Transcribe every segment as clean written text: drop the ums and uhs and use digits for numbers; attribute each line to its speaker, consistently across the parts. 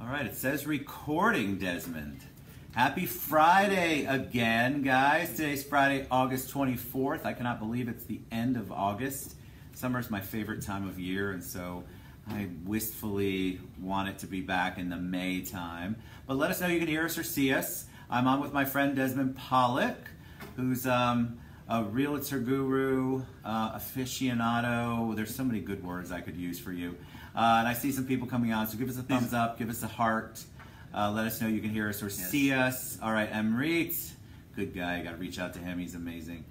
Speaker 1: All right, it says recording, Desmond. Happy Friday again, guys. Today's Friday, August 24th. I cannot believe it's the end of August. Summer is my favorite time of year, and so I wistfully want it to be back in the May time. But let us know you can hear us or see us. I'm on with my friend Desmond Pollock, who's a realtor guru, aficionado. There's so many good words I could use for you. And I see some people coming on, so give us a thumbs up, give us a heart. Let us know you can hear us or see us. All right, Emrit, good guy. You got to reach out to him. He's amazing.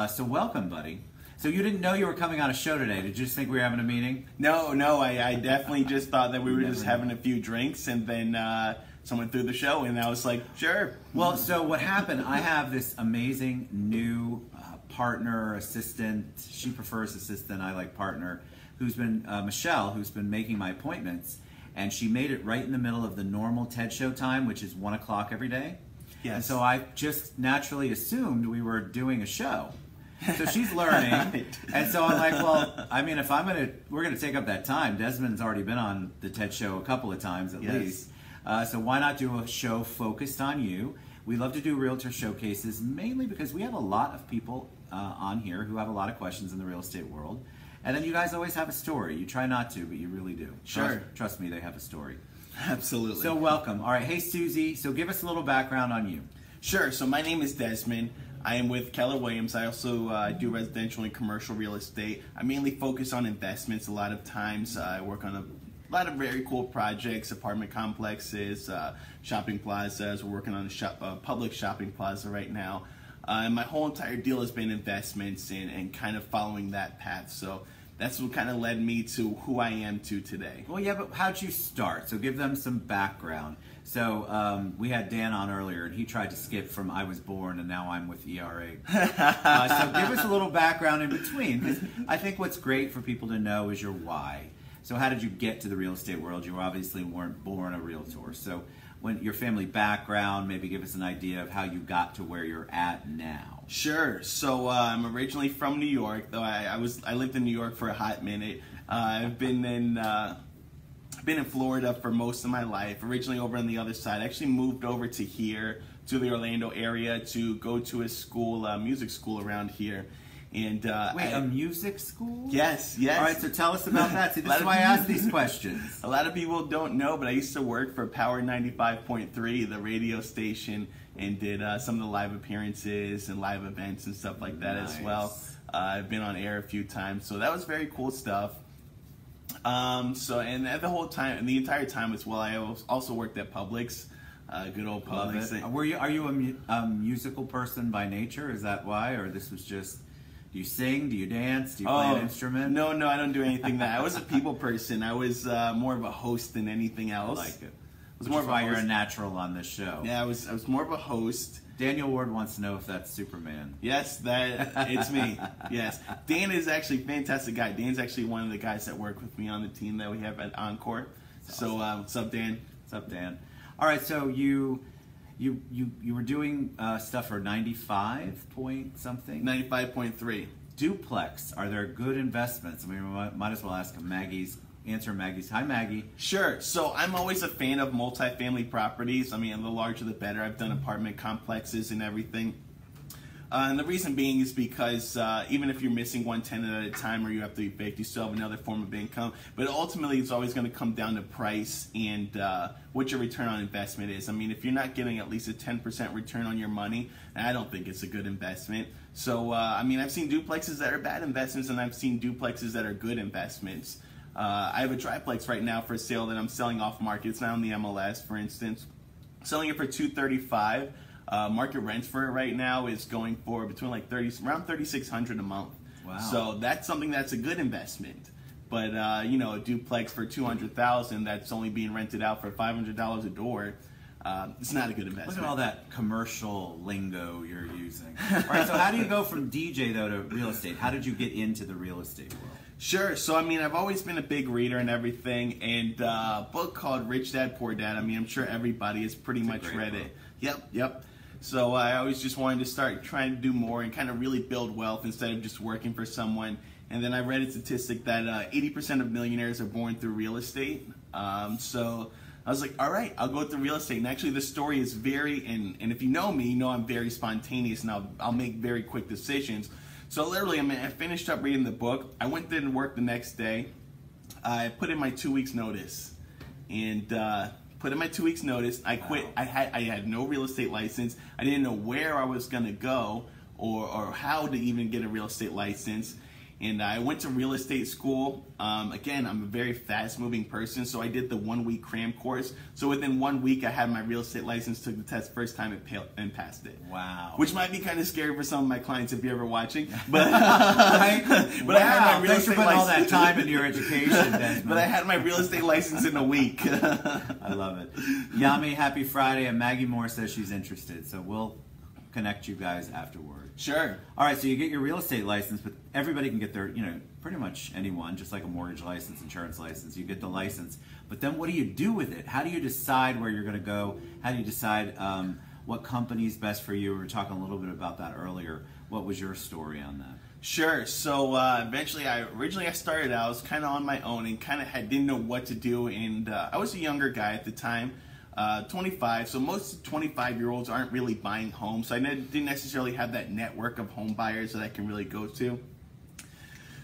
Speaker 1: So welcome, buddy. So you didn't know you were coming on a show today. Did you just think we were having a meeting?
Speaker 2: No, I definitely just thought that we were just having a few drinks, and then someone threw the show, and I was like, sure.
Speaker 1: Well, so what happened, I have this amazing new partner, assistant. She prefers assistant, I like partner, who's been, Michelle, who's been making my appointments. And she made it right in the middle of the normal TED show time, which is 1 o'clock every day. Yes. And so I just naturally assumed we were doing a show. So she's learning. Right. And so I'm like, well, I mean, if we're going to take up that time. Desmond's already been on the TED show a couple of times at least. So why not do a show focused on you? We love to do realtor showcases mainly because we have a lot of people on here who have a lot of questions in the real estate world. And then you guys always have a story. You try not to, but you really do.
Speaker 2: Sure.
Speaker 1: Trust me, they have a story.
Speaker 2: Absolutely.
Speaker 1: So welcome. All right. Hey, Susie. So give us a little background on you.
Speaker 2: Sure. So my name is Desmond. I am with Keller Williams. I also do residential and commercial real estate. I mainly focus on investments a lot of times. I work on a lot of very cool projects, apartment complexes, shopping plazas. We're working on a public shopping plaza right now. And my whole entire deal has been investments and kind of following that path. So that's what kind of led me to who I am to today.
Speaker 1: Well, yeah, but how'd you start? So give them some background. So we had Dan on earlier, and he tried to skip from I was born, and now I'm with ERA. So give us a little background in between. I think what's great for people to know is your why. So how did you get to the real estate world? You obviously weren't born a realtor. So your family background, maybe give us an idea of how you got to where you're at now.
Speaker 2: Sure. So I'm originally from New York, though I lived in New York for a hot minute. I've been in Florida for most of my life. Originally over on the other side. I actually moved over to here, to the Orlando area, to go to a school, music school around here. And
Speaker 1: wait, a music school?
Speaker 2: Yes.
Speaker 1: All right, so tell us about that. See, this is why I ask these questions.
Speaker 2: A lot of people don't know, but I used to work for Power 95.3, the radio station, and did some of the live appearances and live events and stuff like that as well. I've been on air a few times, so that was very cool stuff. And the entire time as well, I also worked at Publix. Good old Publix.
Speaker 1: Are you a musical person by nature? Is that why, or this was just? Do you sing? Do you dance? Do you play an instrument?
Speaker 2: No, I don't do anything that. I was a people person. I was more of a host than anything else.
Speaker 1: I like it. Which is why you're a natural on this show.
Speaker 2: Yeah, I was more of a host.
Speaker 1: Daniel Ward wants to know if that's Superman.
Speaker 2: Yes, it's me. Yes. Dan is actually a fantastic guy. Dan's actually one of the guys that work with me on the team that we have at Encore. So what's up, Dan?
Speaker 1: What's up, Dan? All right, so you were doing stuff for 95 point something?
Speaker 2: 95.3.
Speaker 1: Duplex. Are there good investments? I mean, we might as well ask answer Maggie's. Hi, Maggie.
Speaker 2: Sure. So I'm always a fan of multifamily properties. I mean, the larger the better. I've done apartment complexes and everything. And the reason being is because even if you're missing one tenant at a time or you have to evict, you still have another form of income. But ultimately, it's always going to come down to price and what your return on investment is. I mean, if you're not getting at least a 10% return on your money, I don't think it's a good investment. So, I mean, I've seen duplexes that are bad investments, and I've seen duplexes that are good investments. I have a triplex right now for sale that I'm selling off market. It's not on the MLS, for instance. Selling it for $235. Market rents for it right now is going for between like around $3,600 a month.
Speaker 1: Wow.
Speaker 2: So that's something that's a good investment. But you know, a duplex for $200,000 that's only being rented out for $500 a door. It's not a good investment.
Speaker 1: Look at all that commercial lingo you're using. All right, so how do you go from DJ though to real estate? How did you get into the real estate world?
Speaker 2: Sure. So, I mean, I've always been a big reader and everything, and a book called Rich Dad, Poor Dad. I mean, I'm sure everybody has pretty much read it. Yep. So I always just wanted to start trying to do more and kind of really build wealth instead of just working for someone. And then I read a statistic that 80% of millionaires are born through real estate. So I was like, all right, I'll go with the real estate. And actually, the story is very, and if you know me, you know I'm very spontaneous, and I'll make very quick decisions. So literally, I mean, I finished up reading the book. I went there to work the next day. I put in my 2 weeks notice, and put in my 2 weeks notice. I quit. I had no real estate license. I didn't know where I was gonna go or how to even get a real estate license. And I went to real estate school. Again, I'm a very fast-moving person, so I did the 1 week cram course. So within 1 week, I had my real estate license, took the test first time, and passed it.
Speaker 1: Wow.
Speaker 2: Which might be kind of scary for some of my clients if you're ever watching. But,
Speaker 1: right?
Speaker 2: but
Speaker 1: wow.
Speaker 2: I had my real
Speaker 1: Thanks for
Speaker 2: estate
Speaker 1: putting all that
Speaker 2: license.
Speaker 1: time into your education, Desmond.
Speaker 2: But I had my real estate license in a week.
Speaker 1: I love it. Yami, happy Friday. And Maggie Moore says she's interested, so we'll connect you guys afterward.
Speaker 2: Sure.
Speaker 1: All right, so you get your real estate license, but everybody can get their, pretty much anyone, just like a mortgage license, insurance license, you get the license. But then what do you do with it? How do you decide where you're going to go? How do you decide what company is best for you? We were talking a little bit about that earlier. What was your story on that?
Speaker 2: Sure. So eventually, originally I started out, I was kind of on my own and kind of didn't know what to do. And I was a younger guy at the time. 25, so most 25-year-olds aren't really buying homes, so I didn't necessarily have that network of home buyers that I can really go to.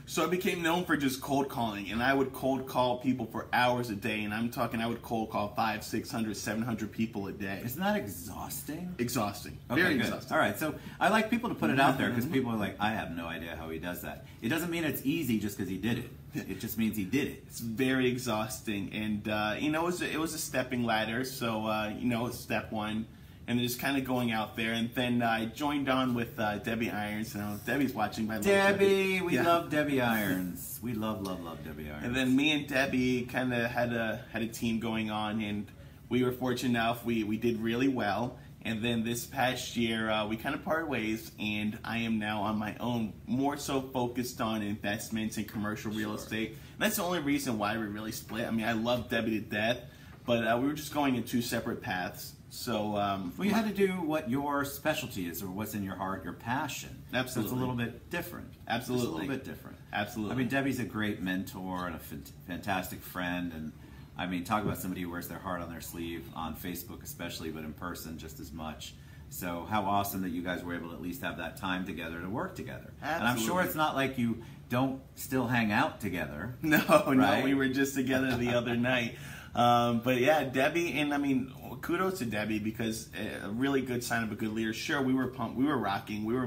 Speaker 2: So I became known for just cold calling, and I would cold call people for hours a day, and I'm talking I would cold call 500, 600, 700 people a day.
Speaker 1: Isn't that exhausting?
Speaker 2: Exhausting.
Speaker 1: Okay,
Speaker 2: Very
Speaker 1: good.
Speaker 2: exhausting.
Speaker 1: All right, so I like people to put it out there because people are like, I have no idea how he does that. It doesn't mean it's easy just because he did it. It just means he did it.
Speaker 2: It's very exhausting, and it was a stepping ladder. So step one, and then just kind of going out there, and then I joined on with Debbie Irons. Now Debbie's watching. By
Speaker 1: Debbie, we love Debbie Irons. We love Debbie Irons.
Speaker 2: And then me and Debbie kind of had a team going on, and we were fortunate enough. We did really well. And then this past year, we kind of parted ways, and I am now on my own, more so focused on investments and commercial real estate. And that's the only reason why we really split. I mean, I love Debbie to death, but we were just going in two separate paths. So
Speaker 1: well, you had to do what your specialty is, or what's in your heart, your passion.
Speaker 2: Absolutely.
Speaker 1: So it's a little bit different.
Speaker 2: Absolutely.
Speaker 1: It's a little bit different.
Speaker 2: Absolutely.
Speaker 1: I mean, Debbie's a great mentor and a fantastic friend, and I mean, talk about somebody who wears their heart on their sleeve, on Facebook especially, but in person just as much. So how awesome that you guys were able to at least have that time together to work together.
Speaker 2: Absolutely.
Speaker 1: And I'm sure it's not like you don't still hang out together.
Speaker 2: No,
Speaker 1: right?
Speaker 2: No, we were just together the other night. But yeah, Debbie, and I mean, kudos to Debbie, because a really good sign of a good leader. Sure, we were pumped, we were rocking, we were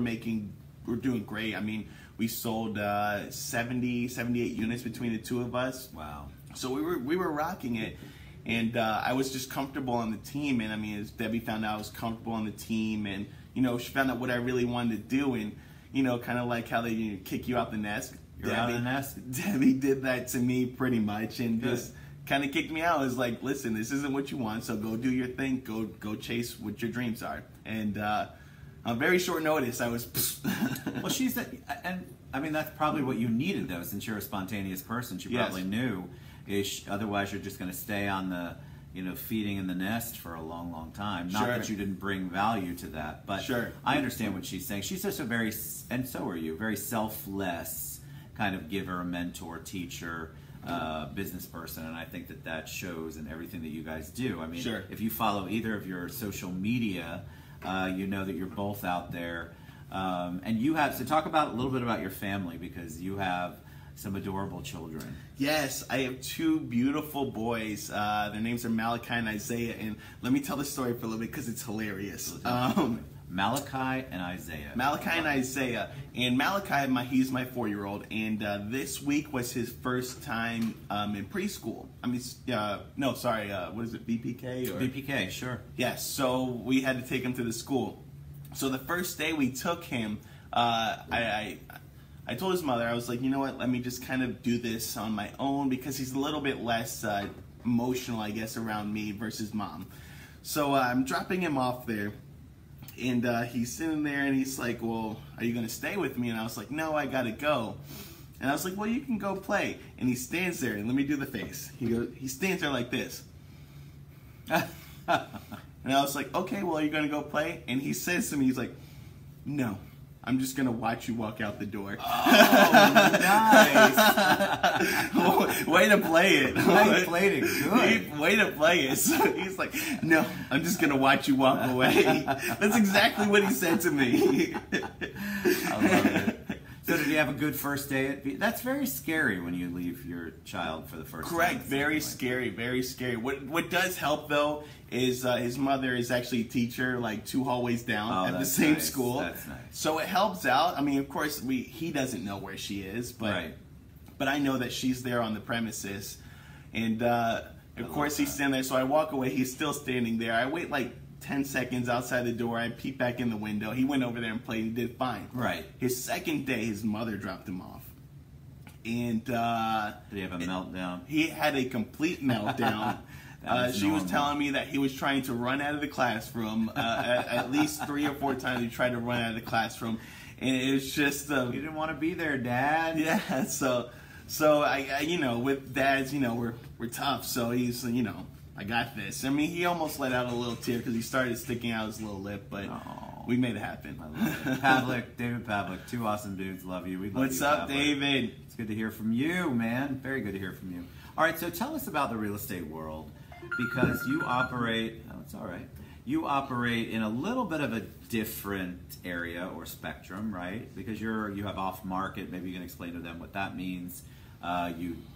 Speaker 2: doing great. I mean, we sold 70, 78 units between the two of us.
Speaker 1: Wow.
Speaker 2: So we were rocking it, and I was just comfortable on the team. And I mean, as Debbie found out I was comfortable on the team, and she found out what I really wanted to do, and kind of like how they kick you out the nest.
Speaker 1: You're out of the nest.
Speaker 2: Debbie did that to me pretty much, and
Speaker 1: Good.
Speaker 2: just kind of kicked me out. It was like, listen, this isn't what you want, so go do your thing, go chase what your dreams are. And on very short notice, I was.
Speaker 1: Well, and I mean, that's probably what you needed, though, since you're a spontaneous person. She probably knew. Otherwise, you're just going to stay on the, feeding in the nest for a long, long time. Not that you didn't bring value to that, but I understand what she's saying. She's just and so are you, very selfless kind of giver, mentor, teacher, business person, and I think that shows in everything that you guys do. I mean, if you follow either of your social media, you know that you're both out there, and you have. So talk a little bit about your family, because you have some adorable children.
Speaker 2: Yes, I have two beautiful boys. Their names are Malachi and Isaiah, and let me tell the story for a little bit because it's hilarious.
Speaker 1: Malachi and Isaiah.
Speaker 2: Malachi and Isaiah. And Malachi, he's my 4-year-old, and this week was his first time in preschool. I mean, no, sorry, what is it, BPK? Or?
Speaker 1: BPK, sure.
Speaker 2: Yes, so we had to take him to the school. So the first day we took him, I told his mother, I was like, you know what, let me just kind of do this on my own, because he's a little bit less emotional, I guess, around me versus mom. So I'm dropping him off there, and he's sitting there, and he's like, well, are you going to stay with me? And I was like, no, I got to go. And I was like, well, you can go play. And he stands there, and let me do the face. He stands there like this. And I was like, okay, well, are you going to go play? And he says to me, he's like, no. I'm just going to watch you walk out the door.
Speaker 1: Oh, nice.
Speaker 2: Way to play it.
Speaker 1: He played it good.
Speaker 2: Way to play it. So he's like, no, I'm just going to watch you walk away. That's exactly what he said to me.
Speaker 1: I love it. So did you have a good first day? That's very scary when you leave your child for the first time.
Speaker 2: Correct. Very scary. Very scary. What does help, though, is his mother is actually a teacher, like 2 hallways down at the same school.
Speaker 1: That's nice.
Speaker 2: So it helps out. I mean, of course, he doesn't know where she is, but I know that she's there on the premises. And, of course, he's standing there. So I walk away. He's still standing there. I wait like 10 seconds outside the door. I peep back in the window. He went over there and played. He did fine.
Speaker 1: Right.
Speaker 2: His second day, his mother dropped him off. And
Speaker 1: did he have a meltdown?
Speaker 2: He had a complete meltdown. She was telling me that he was trying to run out of the classroom at least 3 or 4 times. He tried to run out of the classroom, and it was just
Speaker 1: you didn't want to be there, Dad.
Speaker 2: Yeah. So I you know, with dads, you know, we're tough. So he's, you know, I got this. I mean, he almost let out a little tear because he started sticking out his little lip, but we made it happen.
Speaker 1: I love it. Pavlik, David Pavlik, 2 awesome dudes. Love you. We love
Speaker 2: What's
Speaker 1: you,
Speaker 2: up,
Speaker 1: Pavlik.
Speaker 2: David?
Speaker 1: It's good to hear from you, man. Very good to hear from you. All right, so tell us about the real estate world, because you operate, it's all right, you operate in a little bit of a different area or spectrum, right? Because you have off-market. Maybe you can explain to them what that means.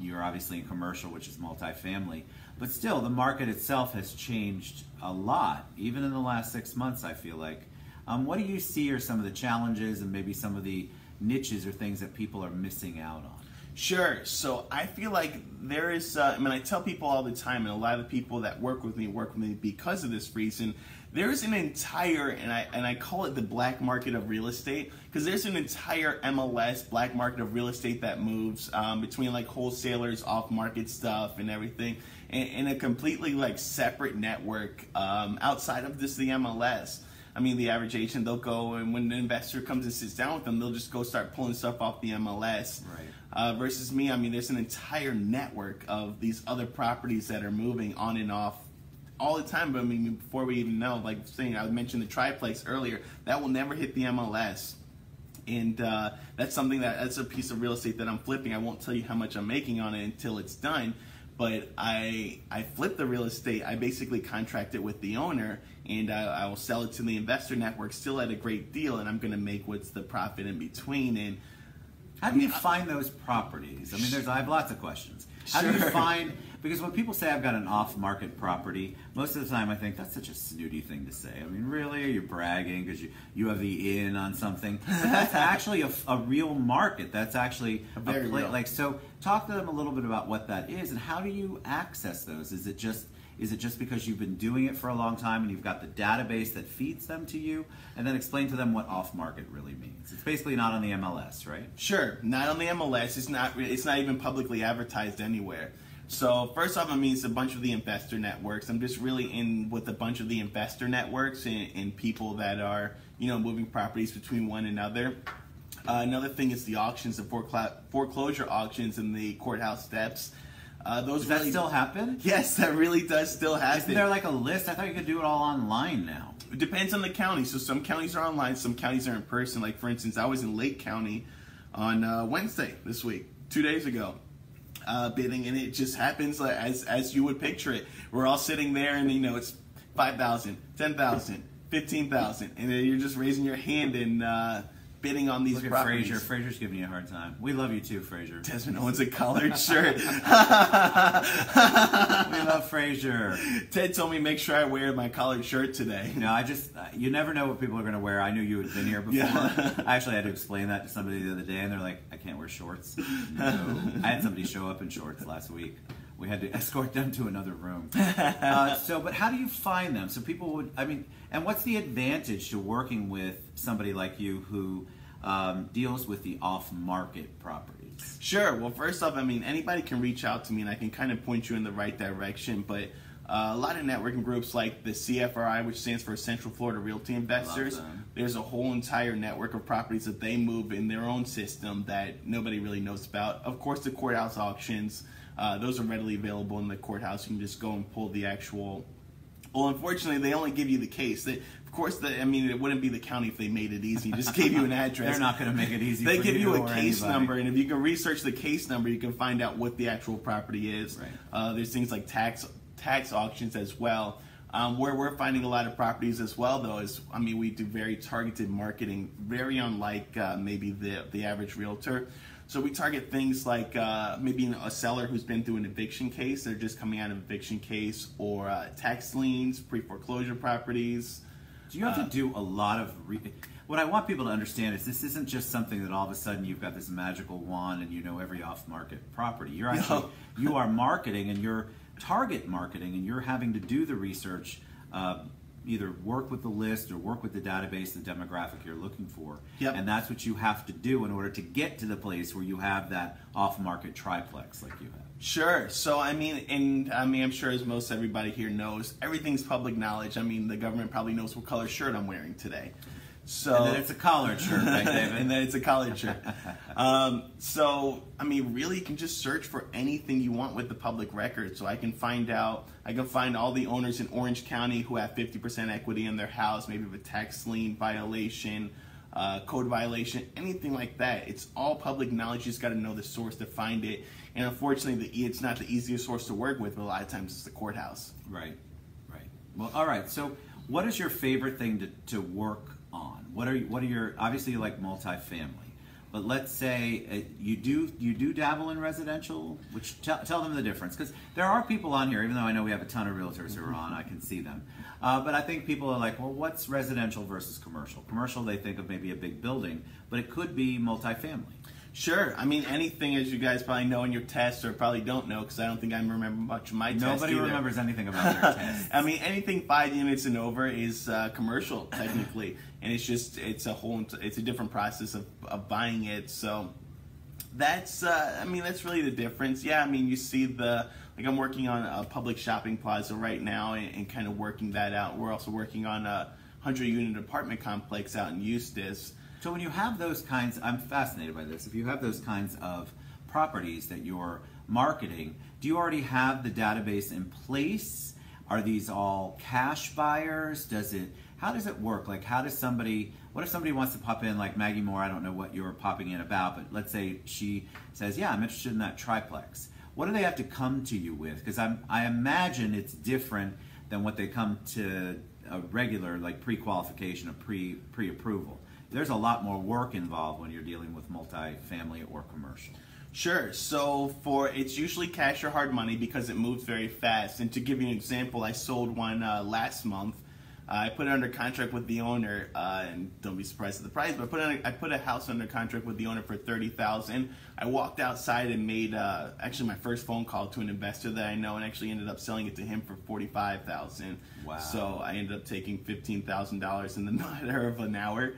Speaker 1: You're obviously in commercial, which is multifamily. But still, the market itself has changed a lot, even in the last 6 months, I feel like. What do you see are some of the challenges and maybe some of the niches or things that people are missing out on?
Speaker 2: Sure. So I feel like there is, I mean, I tell people all the time, and a lot of the people that work with me because of this reason. There's an entire, and I call it the black market of real estate, because there's an entire MLS black market of real estate that moves between like wholesalers, off-market stuff, and everything, in a completely like separate network outside of just the MLS. I mean, the average agent, they'll go, and when an investor comes and sits down with them, they'll just go start pulling stuff off the MLS.
Speaker 1: Right.
Speaker 2: Versus me, I mean, there's an entire network of these other properties that are moving on and off all the time. But I mean, before we even know, like saying, I mentioned the triplex earlier, that will never hit the MLS. And that's something that's a piece of real estate that I'm flipping. I won't tell you how much I'm making on it until it's done. But I flip the real estate. I basically contract it with the owner, and I will sell it to the investor network still at a great deal, and I'm going to make what's the profit in between. And
Speaker 1: how do you find those properties? I mean, I have lots of questions. How do you find, because when people say I've got an off-market property, most of the time I think that's such a snooty thing to say. I mean, really? Are you bragging because you have the in on something? But that's actually a real market. That's actually a
Speaker 2: very real.
Speaker 1: Like, so talk to them a little bit about what that is and how do you access those? Is it just because you've been doing it for a long time and you've got the database that feeds them to you? And then explain to them what off-market really means. It's basically not on the MLS, right?
Speaker 2: Sure, not on the MLS. It's not even publicly advertised anywhere. So first off, I mean, it's a bunch of the investor networks. I'm just really in with a bunch of the investor networks and people that are, you know, moving properties between one another. Another thing is the auctions, the foreclosure auctions and the courthouse steps.
Speaker 1: Does that still happen?
Speaker 2: Yes, that really does still happen.
Speaker 1: Isn't there like a list? I thought you could do it all online now.
Speaker 2: It depends on the county. So some counties are online, some counties are in person. Like, for instance, I was in Lake County on Wednesday this week, 2 days ago, bidding, and it just happens as you would picture it. We're all sitting there, and you know it's 5,000, 10,000, 15,000, and then you're just raising your hand and bidding on these properties.
Speaker 1: Frazier. Frazier's giving you a hard time. We love you too, Frazier.
Speaker 2: Desmond owns a collared shirt.
Speaker 1: We love Frazier.
Speaker 2: Ted told me make sure I wear my collared shirt today.
Speaker 1: No, you never know what people are going to wear. I knew you had been here before. Yeah. I actually had to explain that to somebody the other day, and they're like, I can't wear shorts. No. I had somebody show up in shorts last week. We had to escort them to another room. But how do you find them? So people would, I mean, and what's the advantage to working with somebody like you who deals with the off-market properties?
Speaker 2: Sure. Well, first off, I mean, anybody can reach out to me and I can kind of point you in the right direction. But a lot of networking groups like the CFRI, which stands for Central Florida Realty Investors, there's a whole entire network of properties that they move in their own system that nobody really knows about. Of course, the courthouse auctions, those are readily available in the courthouse. You can just go and pull the actual Well, unfortunately, they only give you the case. Of course, I mean, it wouldn't be the county if they made it easy. Just gave you an address.
Speaker 1: They're not going to make it easy.
Speaker 2: They
Speaker 1: for
Speaker 2: give you a case
Speaker 1: anybody.
Speaker 2: number, and if you can research the case number, you can find out what the actual property is.
Speaker 1: Right.
Speaker 2: There's things like tax auctions as well. Where we're finding a lot of properties as well, though, is, I mean, we do very targeted marketing, very unlike maybe the average realtor. So we target things like maybe a seller who's been through an eviction case, they're just coming out of an eviction case, or tax liens, pre-foreclosure properties.
Speaker 1: Do you have to do a lot of... What I want people to understand is this isn't just something that all of a sudden you've got this magical wand and you know every off-market property. You're actually, you are marketing, and you're target marketing, and you're having to do the research, either work with the list or work with the database, the demographic you're looking for.
Speaker 2: Yep.
Speaker 1: And that's what you have to do in order to get to the place where you have that off-market triplex like you have.
Speaker 2: Sure. So I mean, I'm sure, as most everybody here knows, everything's public knowledge. I mean, the government probably knows what color shirt I'm wearing today. So,
Speaker 1: and then it's a collared shirt, right, David?
Speaker 2: And then it's a collared shirt. So, I mean, really, you can just search for anything you want with the public record. So I can find all the owners in Orange County who have 50% equity in their house, maybe with a tax lien violation, code violation, anything like that. It's all public knowledge. You just got to know the source to find it. And unfortunately, it's not the easiest source to work with, but a lot of times it's the courthouse.
Speaker 1: Right, right. Well, all right. So what is your favorite thing to work on? What are your, obviously you like multifamily, but let's say you do dabble in residential, which tell them the difference, because there are people on here, even though I know we have a ton of realtors who are on, I can see them, but I think people are like, well, what's residential versus commercial? Commercial, they think of maybe a big building, but it could be multifamily.
Speaker 2: Sure. I mean, anything, as you guys probably know in your tests, or probably don't know, because I don't think I remember much of my tests.
Speaker 1: Nobody remembers anything about their tests.
Speaker 2: I mean, anything 5 units and over is commercial, technically, and it's a different process of buying it. So that's that's really the difference. Yeah, I mean, you see like I'm working on a public shopping plaza right now, and kind of working that out. We're also working on a 100-unit apartment complex out in Eustis.
Speaker 1: So when you have those kinds, I'm fascinated by this, if you have those kinds of properties that you're marketing, do you already have the database in place? Are these all cash buyers? How does it work? Like, what if somebody wants to pop in, like Maggie Moore, I don't know what you're popping in about, but let's say she says, yeah, I'm interested in that triplex. What do they have to come to you with? Because I imagine it's different than what they come to a regular, like pre-qualification or pre-approval. There's a lot more work involved when you're dealing with multifamily or commercial.
Speaker 2: Sure. So it's usually cash or hard money because it moves very fast. And to give you an example, I sold one last month. I put it under contract with the owner, and don't be surprised at the price, but I put a house under contract with the owner for $30,000. I walked outside and made actually my first phone call to an investor that I know, and actually ended up selling it to him for $45,000.
Speaker 1: Wow! So
Speaker 2: I ended up taking $15,000 in the matter of an hour.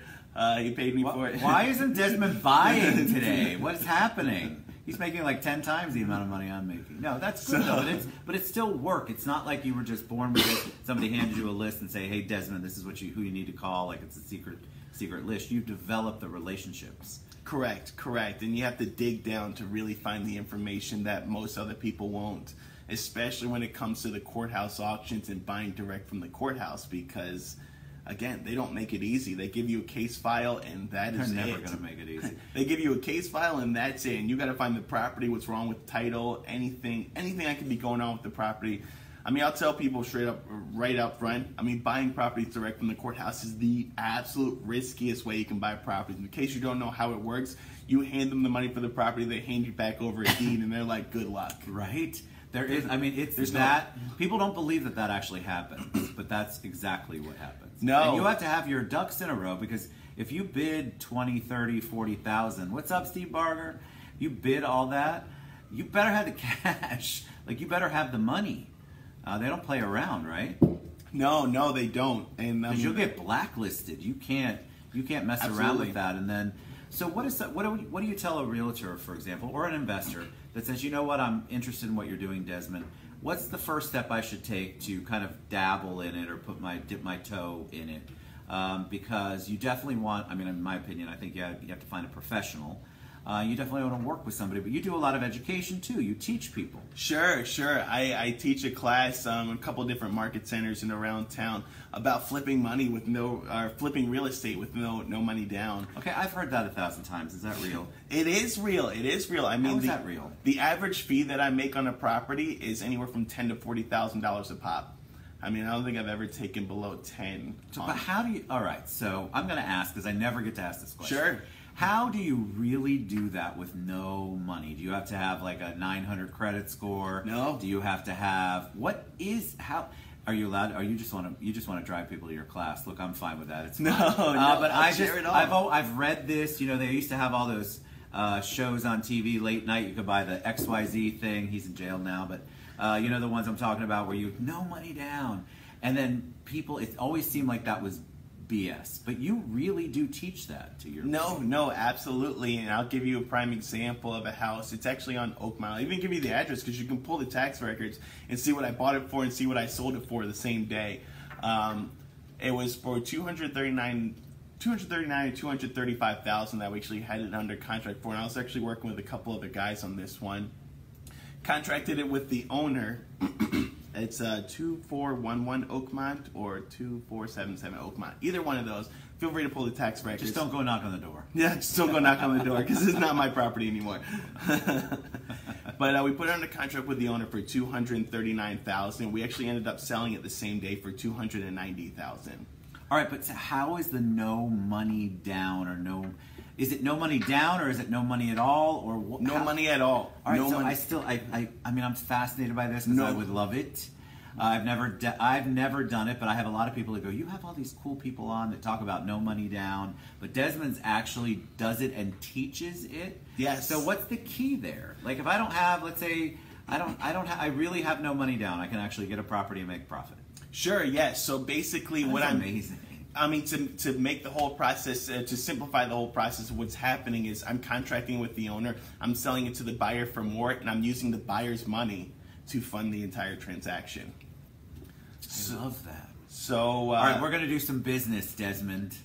Speaker 2: He paid me for it.
Speaker 1: Why isn't Desmond buying today? What's happening? He's making like 10 times the amount of money I'm making. No, that's good though, but it's still work. It's not like you were just born with it. Somebody handed you a list and say, hey, Desmond, this is who you need to call. Like, it's a secret list. You've developed the relationships.
Speaker 2: Correct. And you have to dig down to really find the information that most other people won't, especially when it comes to the courthouse auctions and buying direct from the courthouse, because again, they don't make it easy. They give you a case file, and that is it.
Speaker 1: They're never going to make it easy.
Speaker 2: They give you a case file, and that's it. And you got to find the property, what's wrong with title, anything that could be going on with the property. I mean, I'll tell people straight up, right up front, I mean, buying properties direct from the courthouse is the absolute riskiest way you can buy properties. In case you don't know how it works, you hand them the money for the property, they hand you back over a deed, and they're like, good luck.
Speaker 1: Right? There is, I mean, people don't believe that actually happens, but that's exactly what happens.
Speaker 2: No.
Speaker 1: And you have to have your ducks in a row, because if you bid 20, 30, 40,000, what's up, Steve Barger? You bid all that, you better have the cash. Like, you better have the money. They don't play around, right?
Speaker 2: No, they don't. And
Speaker 1: because you'll get blacklisted. You can't mess around with that. And then, so what do you tell a realtor, for example, or an investor that says, you know what, I'm interested in what you're doing, Desmond. What's the first step I should take to kind of dabble in it or dip my toe in it? Because you definitely want, I mean, in my opinion, I think you have to find a professional. you definitely want to work with somebody, but you do a lot of education too. You teach people.
Speaker 2: Sure. I teach a class in a couple of different market centers and around town about flipping money with flipping real estate with no money down.
Speaker 1: Okay, I've heard that 1,000 times. Is that real?
Speaker 2: It is real. I mean,
Speaker 1: how is that real?
Speaker 2: The average fee that I make on a property is anywhere from $10,000 to $40,000 a pop. I mean, I don't think I've ever taken below 10.
Speaker 1: So, but how do you? All right, so I'm going to ask because I never get to ask this question.
Speaker 2: Sure.
Speaker 1: How do you really do that with no money? Do you have to have like a 900 credit score?
Speaker 2: No.
Speaker 1: Do you have to have how? Are you allowed? Or you just want to drive people to your class? Look, I'm fine with that. It's fine.
Speaker 2: No,
Speaker 1: but
Speaker 2: I'll
Speaker 1: I've read this. You know, they used to have all those shows on TV late night. You could buy the XYZ thing. He's in jail now, but you know the ones I'm talking about where you no money down, and then people. It always seemed like that was BS, but you really do teach that to your people.
Speaker 2: No, absolutely, and I'll give you a prime example of a house. It's actually on Oakmont. I'll even give you the address because you can pull the tax records and see what I bought it for and see what I sold it for the same day. It was for $235,000 that we actually had it under contract for, and I was actually working with a couple other guys on this one. Contracted it with the owner. It's 2411 Oakmont or 2477 Oakmont. Either one of those. Feel free to pull the tax records.
Speaker 1: Just don't go knock on the door.
Speaker 2: Yeah, just don't go knock on the door because it's not my property anymore. But we put it under contract with the owner for $239,000. We actually ended up selling it the same day for $290,000.
Speaker 1: All right, but how is the no money down or no? Is it no money down or is it no money at all or what?
Speaker 2: No money at all.
Speaker 1: All right,
Speaker 2: no
Speaker 1: so
Speaker 2: money.
Speaker 1: I mean, I'm fascinated by this because I would love it. I've never done it, but I have a lot of people that go, you have all these cool people on that talk about no money down, but Desmond's actually does it and teaches it.
Speaker 2: Yes.
Speaker 1: So what's the key there? Like if I don't have, let's say, I really have no money down, I can actually get a property and make profit.
Speaker 2: Sure, yes. So basically
Speaker 1: amazing.
Speaker 2: I mean, to make the whole process, to simplify the whole process, what's happening is I'm contracting with the owner, I'm selling it to the buyer for more, and I'm using the buyer's money to fund the entire transaction.
Speaker 1: I love that.
Speaker 2: So,
Speaker 1: all right, we're going to do some business, Desmond,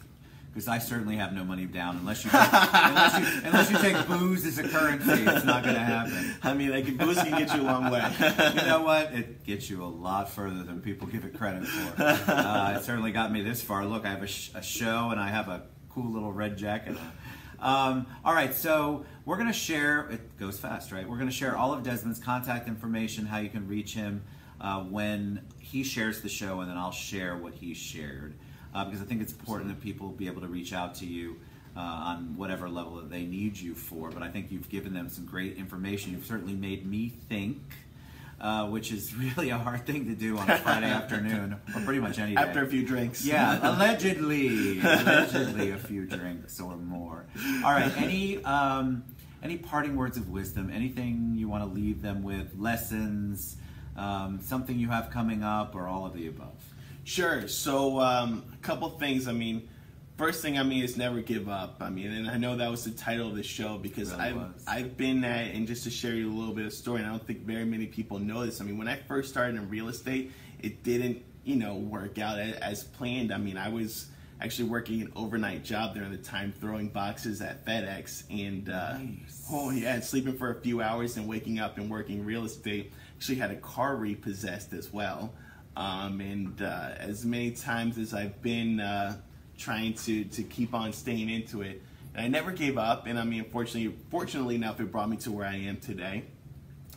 Speaker 1: because I certainly have no money down unless you unless you take booze as a currency. It's not going to happen.
Speaker 2: I mean, booze can get you a long way.
Speaker 1: You know what? It gets you a lot further than people give it credit for. It certainly got me this far. Look, I have a show and I have a cool little red jacket. All right, so we're going to share. It goes fast, right? We're going to share all of Desmond's contact information, how you can reach him when he shares the show, and then I'll share what he shared. Because I think it's important that people be able to reach out to you on whatever level that they need you for. But I think you've given them some great information. You've certainly made me think, which is really a hard thing to do on a Friday afternoon, or pretty much any day.
Speaker 2: After a few drinks.
Speaker 1: Yeah, allegedly a few drinks or more. All right, any parting words of wisdom? Anything you want to leave them with? Lessons? Something you have coming up, or all of the above?
Speaker 2: Sure. So a couple things. I mean, first thing is never give up. I mean, and I know that was the title of the show because I've been at, and just to share you a little bit of story, and I don't think very many people know this. I mean, when I first started in real estate, it didn't work out as planned. I mean, I was actually working an overnight job during the time, throwing boxes at FedEx, and
Speaker 1: nice.
Speaker 2: Sleeping for a few hours and waking up and working real estate. Actually had a car repossessed as well. As many times as I've been trying to keep on staying into it, and I never gave up. And I mean, fortunately enough, it brought me to where I am today.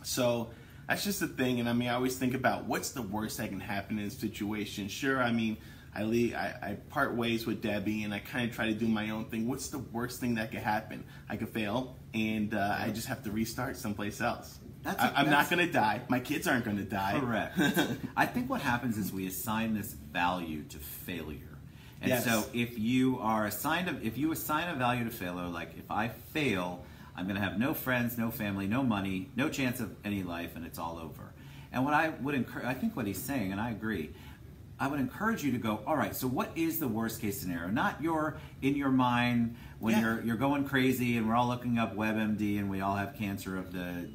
Speaker 2: So that's just the thing. And I mean, I always think about what's the worst that can happen in a situation. Sure, I mean, I part ways with Debbie, and I kind of try to do my own thing. What's the worst thing that could happen? I could fail, and I just have to restart someplace else. I'm not going to die. My kids aren't going to die.
Speaker 1: Correct. I think what happens is we assign this value to failure. And
Speaker 2: yes.
Speaker 1: So if you assign a value to failure, like if I fail, I'm going to have no friends, no family, no money, no chance of any life, and it's all over. And what I would I think what he's saying, and I agree, I would encourage you to go, all right, so what is the worst case scenario? Not in your mind when you're going crazy and we're all looking up WebMD and we all have cancer of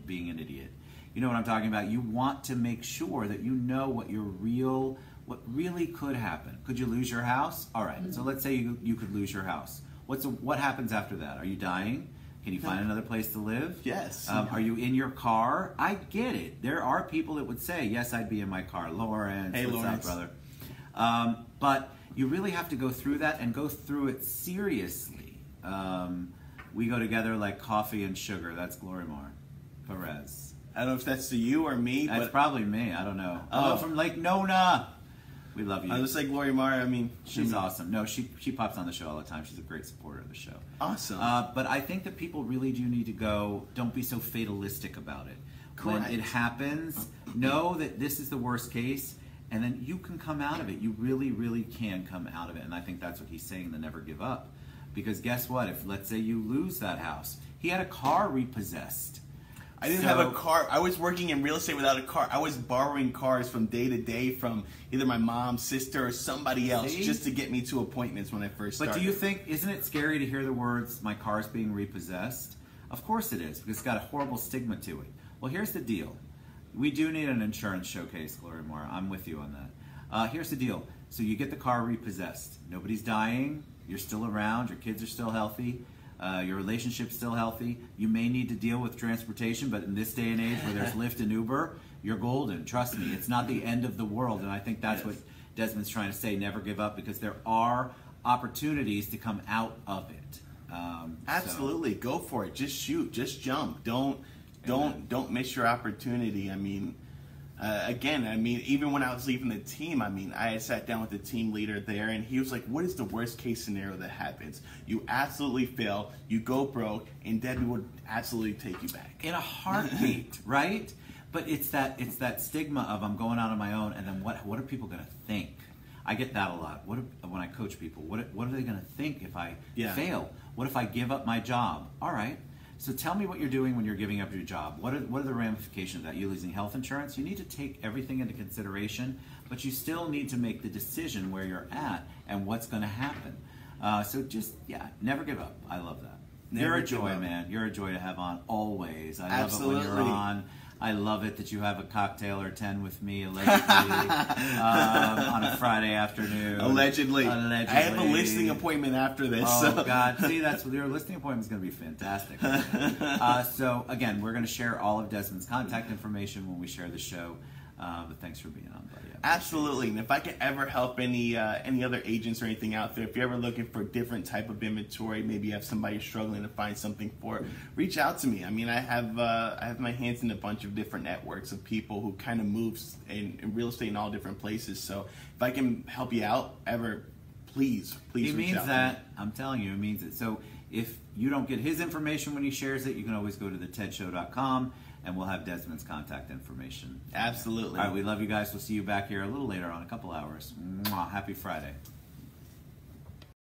Speaker 1: being an idiot. You know what I'm talking about? You want to make sure that you know what really could happen. Could you lose your house? All right, so let's say you could lose your house. What happens after that? Are you dying? Can you find another place to live?
Speaker 2: Yes.
Speaker 1: Are you in your car? I get it. There are people that would say, yes, I'd be in my car. Lawrence,
Speaker 2: hey,
Speaker 1: what's
Speaker 2: Lawrence.
Speaker 1: up, brother? But you really have to go through that and go through it seriously. We go together like coffee and sugar. That's Glorimar Perez.
Speaker 2: I don't know if that's to you or me.
Speaker 1: That's
Speaker 2: but
Speaker 1: probably me. I don't know.
Speaker 2: Oh.
Speaker 1: From Lake Nona. We love you.
Speaker 2: I was like Glorimar. I mean,
Speaker 1: She's awesome. No, she pops on the show all the time. She's a great supporter of the show.
Speaker 2: Awesome.
Speaker 1: But I think that people really do need to go, don't be so fatalistic about it.
Speaker 2: Correct.
Speaker 1: When it happens, know that this is the worst case, and then you can come out of it. You really, really can come out of it. And I think that's what he's saying, the never give up. Because guess what? If, let's say, you lose that house. He had a car repossessed.
Speaker 2: I didn't have a car. I was working in real estate without a car. I was borrowing cars from day to day from either my mom, sister, or somebody else just to get me to appointments when I first started.
Speaker 1: But do you think, isn't it scary to hear the words, my car's being repossessed? Of course it is, because it's got a horrible stigma to it. Well, here's the deal. We do need an insurance showcase, Glorimar. I'm with you on that. Here's the deal. So you get the car repossessed. Nobody's dying. You're still around. Your kids are still healthy. Your relationship's still healthy. You may need to deal with transportation, but in this day and age where there's Lyft and Uber, you're golden. Trust me, it's not the end of the world. And I think that's what Desmond's trying to say, never give up, because there are opportunities to come out of it.
Speaker 2: Absolutely. Go for it. Just shoot. Just jump. Don't miss your opportunity. I mean, again, even when I was leaving the team, I had sat down with the team leader there, and he was like, what is the worst case scenario that happens? You absolutely fail, you go broke, and Debbie would absolutely take you back.
Speaker 1: In a heartbeat, right? But it's that stigma of I'm going out on my own, and then what are people going to think? I get that a lot. When I coach people, what are they going to think if I fail? What if I give up my job? All right. So tell me what you're doing when you're giving up your job. What are the ramifications of that? You're losing health insurance. You need to take everything into consideration, but you still need to make the decision where you're at and what's going to happen. So just, never give up. I love that. You're a joy, man. You're a joy to have on always. I love it when you're on. I love it that you have a cocktail or 10 with me, allegedly, on a Friday afternoon.
Speaker 2: Allegedly. I have a listing appointment after this.
Speaker 1: Oh, God. See, your listing appointment is going to be fantastic. So, again, we're going to share all of Desmond's contact information when we share the show. But thanks for being on, buddy.
Speaker 2: Absolutely. And if I can ever help any other agents or anything out there, if you're ever looking for a different type of inventory, maybe you have somebody struggling to find something for, reach out to me. I have my hands in a bunch of different networks of people who kind of moves in real estate in all different places. So if I can help you out ever, please reach out. He
Speaker 1: means that. I'm telling you, it means it. So if you don't get his information when he shares it, you can always go to thetedshow.com. And we'll have Desmond's contact information.
Speaker 2: Absolutely.
Speaker 1: All right, we love you guys. We'll see you back here a little later on, a couple hours. Mwah, happy Friday.